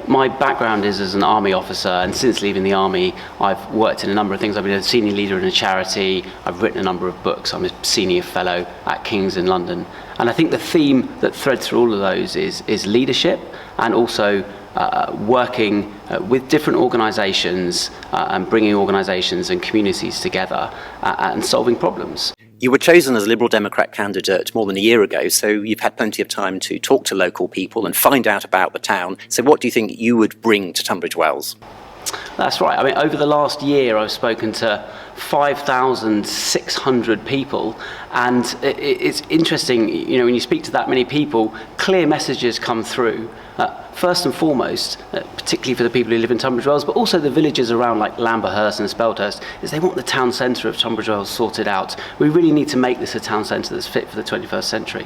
My background is as an army officer, and since leaving the army, I've worked in a number of things. I've been a senior leader in a charity, I've written a number of books, I'm a senior fellow at King's in London. And I think the theme that threads through all of those is leadership, and also working with different organisations and bringing organisations and communities together and solving problems. You were chosen as a Liberal Democrat candidate more than a year ago, so you've had plenty of time to talk to local people and find out about the town. So what do you think you would bring to Tunbridge Wells? That's right. I mean, over the last year, I've spoken to 5,600 people, and it's interesting, you know, when you speak to that many people, clear messages come through. First and foremost, particularly for the people who live in Tunbridge Wells, but also the villages around like Lamberhurst and Speldhurst, is they want the town centre of Tunbridge Wells sorted out. We really need to make this a town centre that's fit for the 21st century.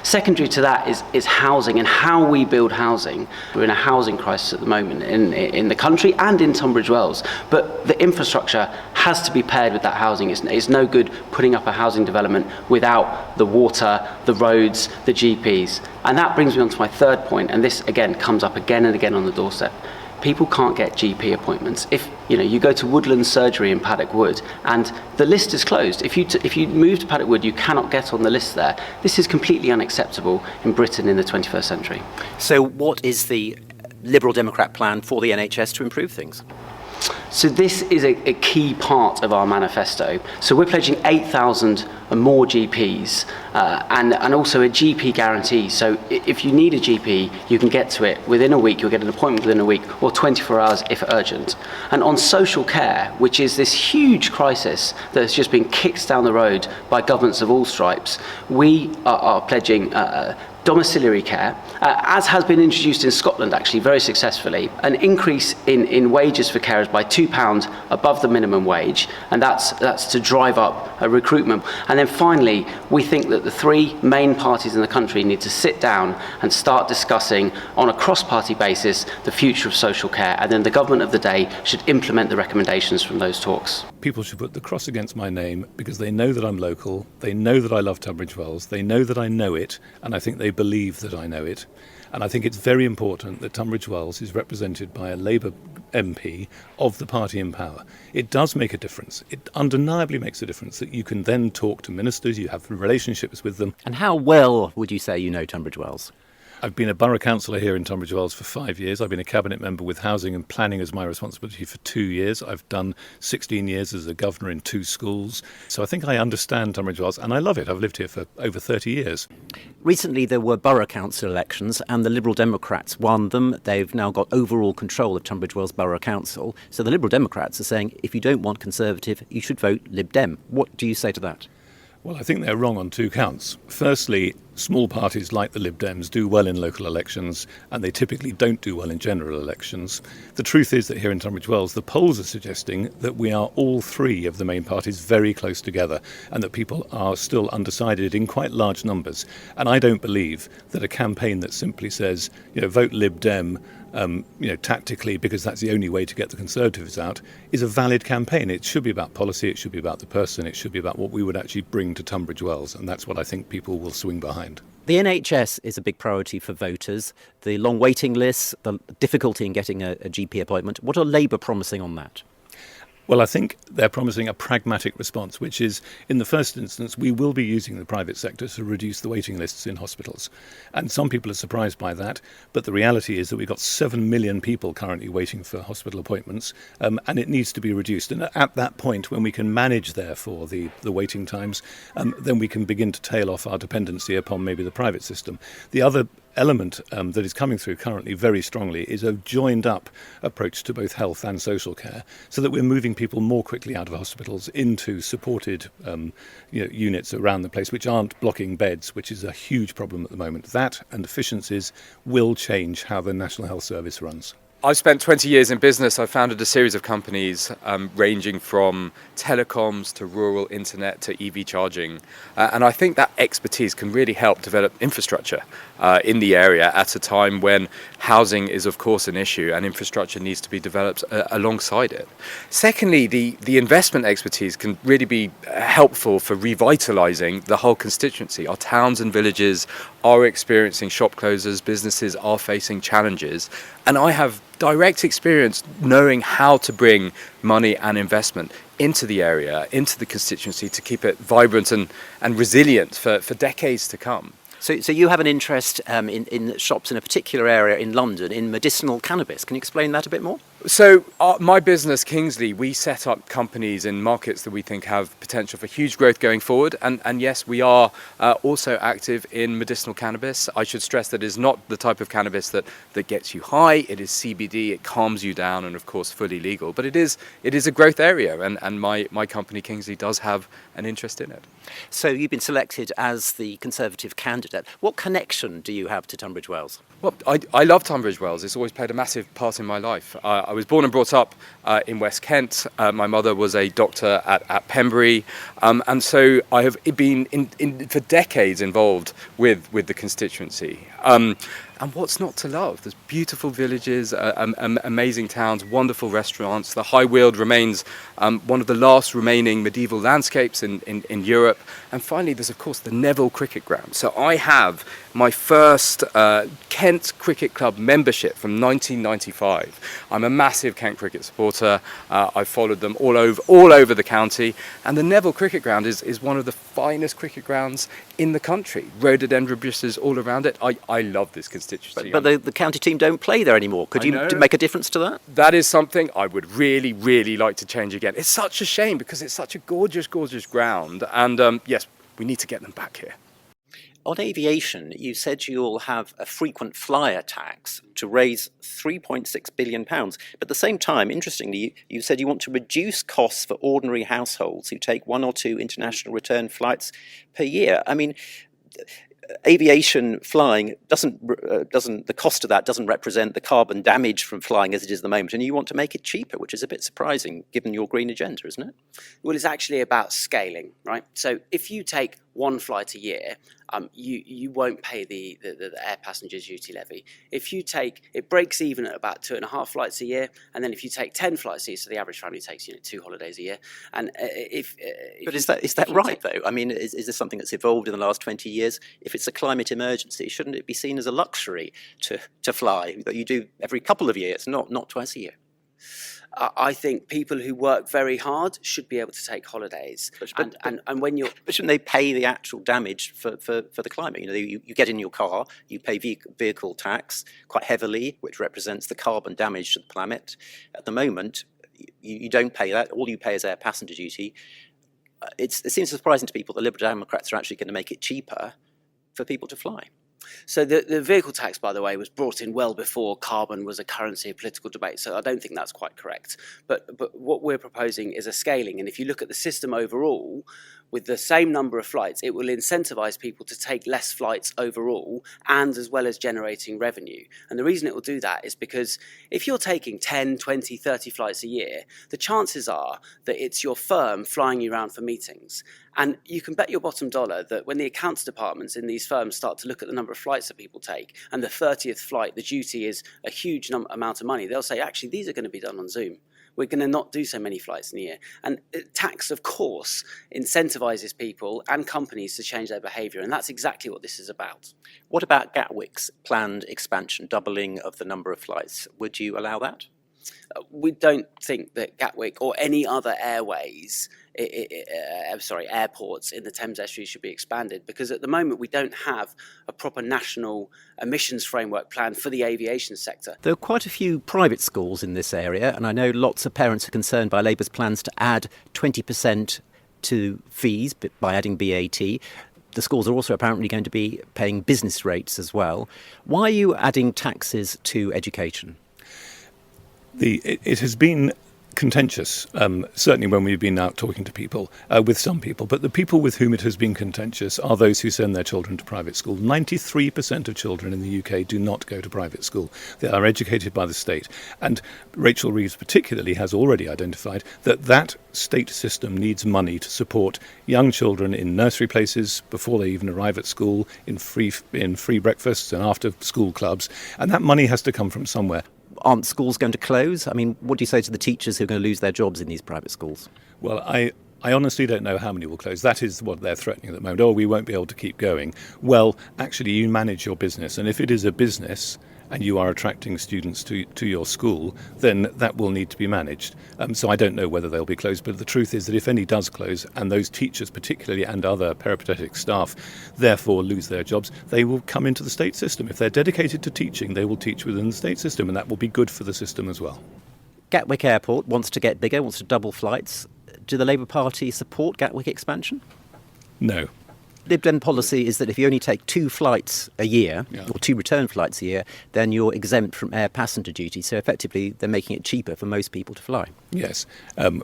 Secondary to that is housing and how we build housing. We're in a housing crisis at the moment in the country and in Tunbridge Wells, but the infrastructure has to be paired with that housing. It's no good putting up a housing development without the water, the roads, the GPs. And that brings me on to my third point, and this again comes up again and again on the doorstep. People can't get GP appointments. If you go to Woodland Surgery in Paddock Wood and the list is closed, if you move to Paddock Wood, you cannot get on the list there. This is completely unacceptable in Britain in the 21st century. So what is the Liberal Democrat plan for the NHS to improve things? So this is a key part of our manifesto. So we're pledging 8,000 more GPs and also a GP guarantee. So if you need a GP, you can get to it within a week. You'll get an appointment within a week or 24 hours if urgent. And on social care, which is this huge crisis that has just been kicked down the road by governments of all stripes, we are pledging domiciliary care, as has been introduced in Scotland actually very successfully, an increase in wages for carers by £2 above the minimum wage, and that's to drive up recruitment. And then finally, we think that the three main parties in the country need to sit down and start discussing on a cross-party basis the future of social care, and then the government of the day should implement the recommendations from those talks. People should put the cross against my name because they know that I'm local, they know that I love Tunbridge Wells, they know that I know it, and I think they believe that I know it. And I think it's very important that Tunbridge Wells is represented by a Labour MP of the party in power. It does make a difference. It undeniably makes a difference that you can then talk to ministers, you have relationships with them. And how well would you say you know Tunbridge Wells? I've been a borough councillor here in Tunbridge Wells for 5 years. I've been a cabinet member with housing and planning as my responsibility for 2 years. I've done 16 years as a governor in 2 schools. So I think I understand Tunbridge Wells and I love it. I've lived here for over 30 years. Recently there were borough council elections and the Liberal Democrats won them. They've now got overall control of Tunbridge Wells Borough Council. So the Liberal Democrats are saying if you don't want Conservative, you should vote Lib Dem. What do you say to that? Well, I think they're wrong on 2 counts. Firstly, small parties like the Lib Dems do well in local elections and they typically don't do well in general elections. The truth is that here in Tunbridge Wells, the polls are suggesting that we are all 3 of the main parties very close together and that people are still undecided in quite large numbers. And I don't believe that a campaign that simply says, vote Lib Dem, tactically, because that's the only way to get the Conservatives out, is a valid campaign. It should be about policy, it should be about the person, it should be about what we would actually bring to Tunbridge Wells, and that's what I think people will swing behind. The NHS is a big priority for voters. The long waiting lists, the difficulty in getting a GP appointment. What are Labour promising on that? Well, I think they're promising a pragmatic response, which is, in the first instance, we will be using the private sector to reduce the waiting lists in hospitals. And some people are surprised by that, but the reality is that we've got 7 million people currently waiting for hospital appointments, and it needs to be reduced. And at that point, when we can manage, therefore, the waiting times, then we can begin to tail off our dependency upon maybe the private system. The other element that is coming through currently very strongly is a joined up approach to both health and social care, so that we're moving people more quickly out of hospitals into supported units around the place which aren't blocking beds, which is a huge problem at the moment. That and efficiencies will change how the National Health Service runs. I've spent 20 years in business. I've founded a series of companies ranging from telecoms to rural internet to EV charging. And I think that expertise can really help develop infrastructure in the area at a time when housing is, of course, an issue and infrastructure needs to be developed alongside it. Secondly, the investment expertise can really be helpful for revitalising the whole constituency. Our towns and villages are experiencing shop closures, businesses are facing challenges, and I have direct experience knowing how to bring money and investment into the area, into the constituency, to keep it vibrant and resilient for decades to come. So you have an interest in shops in a particular area in London in medicinal cannabis. Can you explain that a bit more? So my business, Kingsley, we set up companies in markets that we think have potential for huge growth going forward. And yes, we are also active in medicinal cannabis. I should stress that it is not the type of cannabis that gets you high. It is CBD, it calms you down, and of course fully legal. But it is a growth area, and my company, Kingsley, does have an interest in it. So you've been selected as the Conservative candidate. What connection do you have to Tunbridge Wells? Well, I love Tunbridge Wells. It's always played a massive part in my life. I was born and brought up in West Kent. My mother was a doctor at Pembury. And so I have been for decades involved with the constituency. And what's not to love? There's beautiful villages, amazing towns, wonderful restaurants. The High Weald remains one of the last remaining medieval landscapes in Europe. And finally, there's of course the Neville Cricket Ground. So I have my first Kent Cricket Club membership from 1995. I'm a massive Kent cricket supporter. I've followed them all over the county. And the Neville Cricket Ground is one of the finest cricket grounds in the country. Rhododendron bushes all around it. I love this constituency. But the county team don't play there anymore. Could you make a difference to that? That is something I would really, really like to change again. It's such a shame because it's such a gorgeous, gorgeous ground. And yes, we need to get them back here. On aviation, you said you'll have a frequent flyer tax to raise £3.6 billion. But at the same time, interestingly, you said you want to reduce costs for ordinary households who take 1 or 2 international return flights per year. I mean, aviation flying the cost of that doesn't represent the carbon damage from flying as it is at the moment, and you want to make it cheaper, which is a bit surprising given your green agenda, isn't it? Well, it's actually about scaling, right? So if you take 1 flight a year, you won't pay the air passenger duty levy. If you take, it breaks even at about 2.5 flights a year, and then if you take 10 flights a year, so the average family takes 2 holidays a year. And but is that right though? I mean, is this something that's evolved in the last 20 years? If it's a climate emergency, shouldn't it be seen as a luxury to fly that you do every couple of years, not twice a year? I think people who work very hard should be able to take holidays. And when you're... But shouldn't they pay the actual damage for the climate? You get in your car, you pay vehicle tax quite heavily, which represents the carbon damage to the planet. At the moment, you don't pay that. All you pay is air passenger duty. It seems surprising to people that Liberal Democrats are actually going to make it cheaper for people to fly. So the vehicle tax, by the way, was brought in well before carbon was a currency of political debate. So I don't think that's quite correct. But what we're proposing is a scaling. And if you look at the system overall, with the same number of flights, it will incentivize people to take less flights overall, and as well as generating revenue. And the reason it will do that is because if you're taking 10, 20, 30 flights a year, the chances are that it's your firm flying you around for meetings. And you can bet your bottom dollar that when the accounts departments in these firms start to look at the number of flights that people take, and the 30th flight, the duty is a huge amount of money, they'll say, actually, these are going to be done on Zoom. We're going to not do so many flights in a year. And tax, of course, incentivizes people and companies to change their behaviour, and that's exactly what this is about. What about Gatwick's planned expansion, doubling of the number of flights? Would you allow that? We don't think that Gatwick or any other airports in the Thames Estuary should be expanded, because at the moment we don't have a proper national emissions framework plan for the aviation sector. There are quite a few private schools in this area, and I know lots of parents are concerned by Labour's plans to add 20% to fees by adding BAT. The schools are also apparently going to be paying business rates as well. Why are you adding taxes to education? It has been contentious, certainly when we've been out talking to people, with some people, but the people with whom it has been contentious are those who send their children to private school. 93% of children in the UK do not go to private school. They are educated by the state. And Rachel Reeves particularly has already identified that state system needs money to support young children in nursery places before they even arrive at school, in free breakfasts and after school clubs. And that money has to come from somewhere. Aren't schools going to close? I mean, what do you say to the teachers who are going to lose their jobs in these private schools? Well, I I honestly don't know how many will close. That is what they're threatening at the moment. Oh, we won't be able to keep going. Well, actually, you manage your business. And if it is a business and you are attracting students to your school, then that will need to be managed. So I don't know whether they'll be closed. But the truth is that if any does close, and those teachers particularly and other peripatetic staff therefore lose their jobs, they will come into the state system. If they're dedicated to teaching, they will teach within the state system, and that will be good for the system as well. Gatwick Airport wants to get bigger, wants to double flights. Do the Labour Party support Gatwick expansion? No. Lib Dem policy is that if you only take 2 flights a year, Yeah. or 2 return flights a year, then you're exempt from air passenger duty. So effectively, they're making it cheaper for most people to fly. Yes,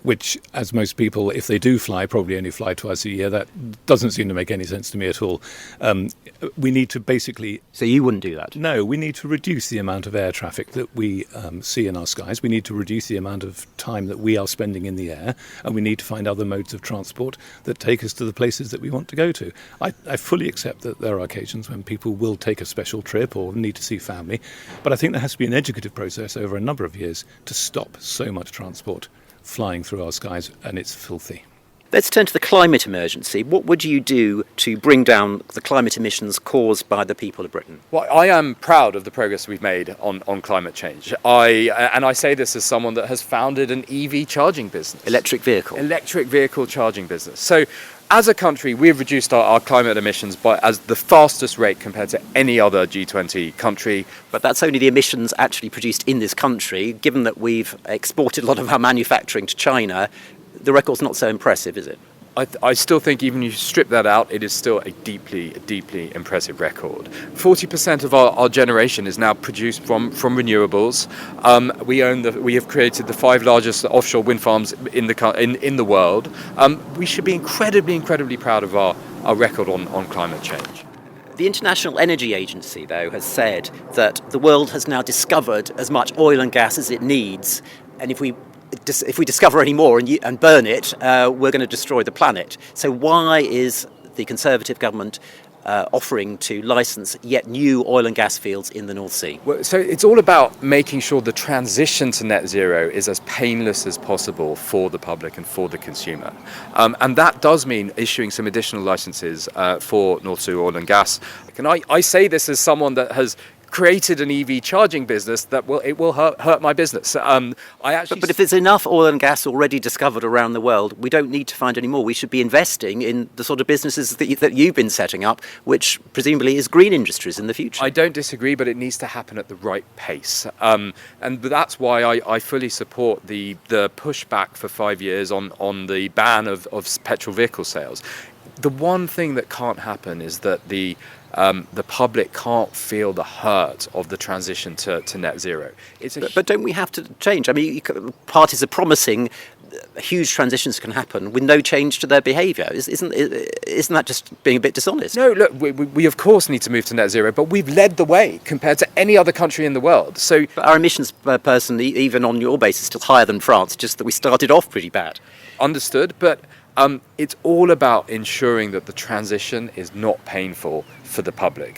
which, as most people, if they do fly, probably only fly twice a year. That doesn't seem to make any sense to me at all. We need to basically... So you wouldn't do that? No, we need to reduce the amount of air traffic that we see in our skies. We need to reduce the amount of time that we are spending in the air, and we need to find other modes of transport that take us to the places that we want to go to. I fully accept that there are occasions when people will take a special trip or need to see family, but I think there has to be an educative process over a number of years to stop so much transport flying through our skies, and it's filthy. Let's turn to the climate emergency. What would you do to bring down the climate emissions caused by the people of Britain? Well, I am proud of the progress we've made on climate change. I say this as someone that has founded an EV charging business. Electric vehicle charging business. So as a country, we've reduced our climate emissions by as the fastest rate compared to any other G20 country. But that's only the emissions actually produced in this country. Given that we've exported a lot of our manufacturing to China, the record's not so impressive, is it? I still think even if you strip that out, it is still a deeply impressive record. 40% of our generation is now produced from renewables. We have created the 5 largest offshore wind farms in the world. We should be incredibly proud of our record on climate change. The International Energy Agency, though, has said that the world has now discovered as much oil and gas as it needs, and if we discover any more and burn it, we're going to destroy the planet. So why is the Conservative government offering to licence yet new oil and gas fields in the North Sea? Well, so it's all about making sure the transition to net zero is as painless as possible for the public and for the consumer. And that does mean issuing some additional licences for North Sea oil and gas. And I say this as someone that has created an EV charging business that will hurt my business. But if there's enough oil and gas already discovered around the world, we don't need to find any more. We should be investing in the sort of businesses that you've been setting up, which presumably is green industries in the future. I don't disagree, but it needs to happen at the right pace. And that's why I fully support the pushback for 5 years on the ban of petrol vehicle sales. The one thing that can't happen is that the public can't feel the hurt of the transition to net zero. But don't we have to change? I mean, parties are promising huge transitions can happen with no change to their behaviour. Isn't that just being a bit dishonest? No, look, we of course need to move to net zero, but we've led the way compared to any other country in the world. So but our emissions per person, even on your basis, is still higher than France, just that we started off pretty bad. Understood, but it's all about ensuring that the transition is not painful for the public.